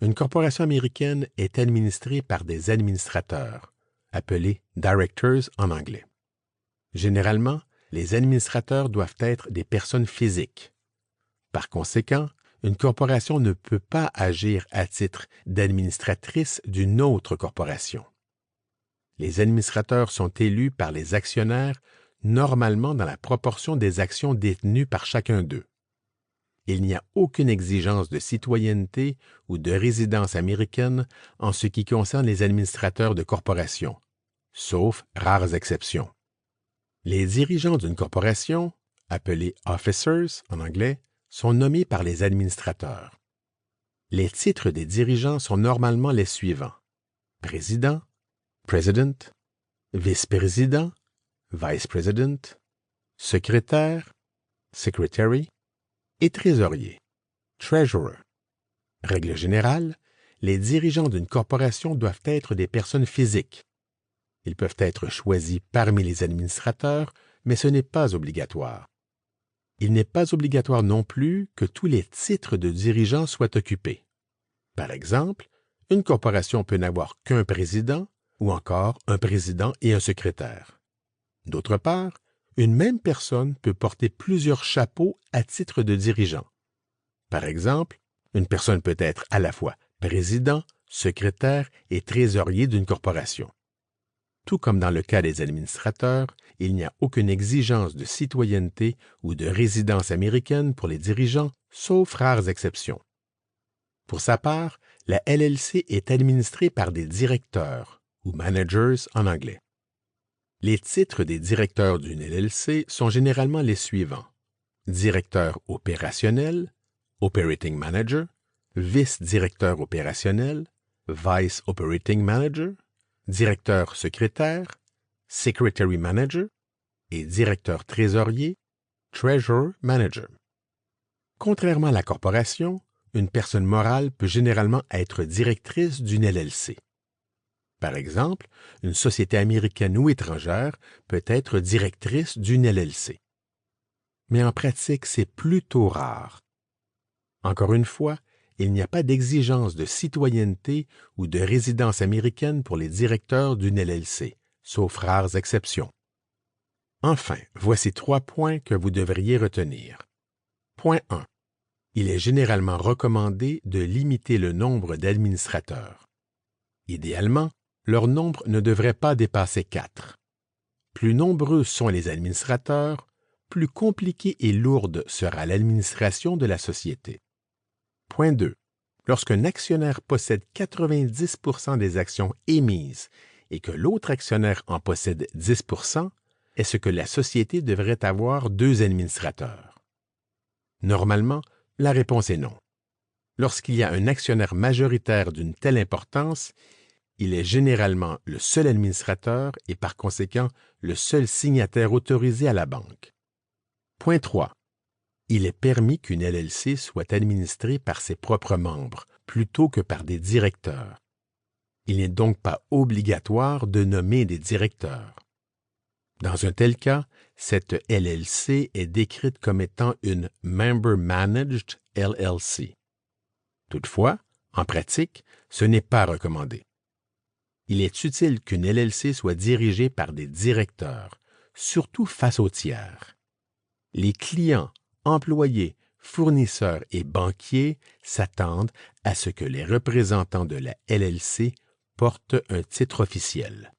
Une corporation américaine est administrée par des administrateurs, appelés directors en anglais. Généralement, les administrateurs doivent être des personnes physiques. Par conséquent, une corporation ne peut pas agir à titre d'administratrice d'une autre corporation. Les administrateurs sont élus par les actionnaires, normalement dans la proportion des actions détenues par chacun d'eux. Il n'y a aucune exigence de citoyenneté ou de résidence américaine en ce qui concerne les administrateurs de corporations, sauf rares exceptions. Les dirigeants d'une corporation, appelés officers en anglais, sont nommés par les administrateurs. Les titres des dirigeants sont normalement les suivants: président, president, vice-président, vice-president, secrétaire, secretary, et trésorier, treasurer. Règle générale, les dirigeants d'une corporation doivent être des personnes physiques. Ils peuvent être choisis parmi les administrateurs, mais ce n'est pas obligatoire. Il n'est pas obligatoire non plus que tous les titres de dirigeants soient occupés. Par exemple, une corporation peut n'avoir qu'un président ou encore un président et un secrétaire. D'autre part, une même personne peut porter plusieurs chapeaux à titre de dirigeant. Par exemple, une personne peut être à la fois président, secrétaire et trésorier d'une corporation. Tout comme dans le cas des administrateurs, il n'y a aucune exigence de citoyenneté ou de résidence américaine pour les dirigeants, sauf rares exceptions. Pour sa part, la LLC est administrée par des directeurs, ou managers en anglais. Les titres des directeurs d'une LLC sont généralement les suivants: directeur opérationnel, operating manager, vice-directeur opérationnel, vice operating manager, directeur secrétaire, secretary manager et directeur trésorier, treasurer manager. Contrairement à la corporation, une personne morale peut généralement être directrice d'une LLC. Par exemple, une société américaine ou étrangère peut être directrice d'une LLC. Mais en pratique, c'est plutôt rare. Encore une fois, il n'y a pas d'exigence de citoyenneté ou de résidence américaine pour les directeurs d'une LLC, sauf rares exceptions. Enfin, voici 3 points que vous devriez retenir. Point 1. Il est généralement recommandé de limiter le nombre d'administrateurs. Idéalement, leur nombre ne devrait pas dépasser 4. Plus nombreux sont les administrateurs, plus compliquée et lourde sera l'administration de la société. Point 2. Lorsqu'un actionnaire possède 90% des actions émises et que l'autre actionnaire en possède 10%, est-ce que la société devrait avoir 2 administrateurs? Normalement, la réponse est non. Lorsqu'il y a un actionnaire majoritaire d'une telle importance, il est généralement le seul administrateur et par conséquent le seul signataire autorisé à la banque. Point 3. Il est permis qu'une LLC soit administrée par ses propres membres plutôt que par des directeurs. Il n'est donc pas obligatoire de nommer des directeurs. Dans un tel cas, cette LLC est décrite comme étant une Member Managed LLC. Toutefois, en pratique, ce n'est pas recommandé. Il est utile qu'une LLC soit dirigée par des directeurs, surtout face aux tiers. Les clients, employés, fournisseurs et banquiers s'attendent à ce que les représentants de la LLC portent un titre officiel.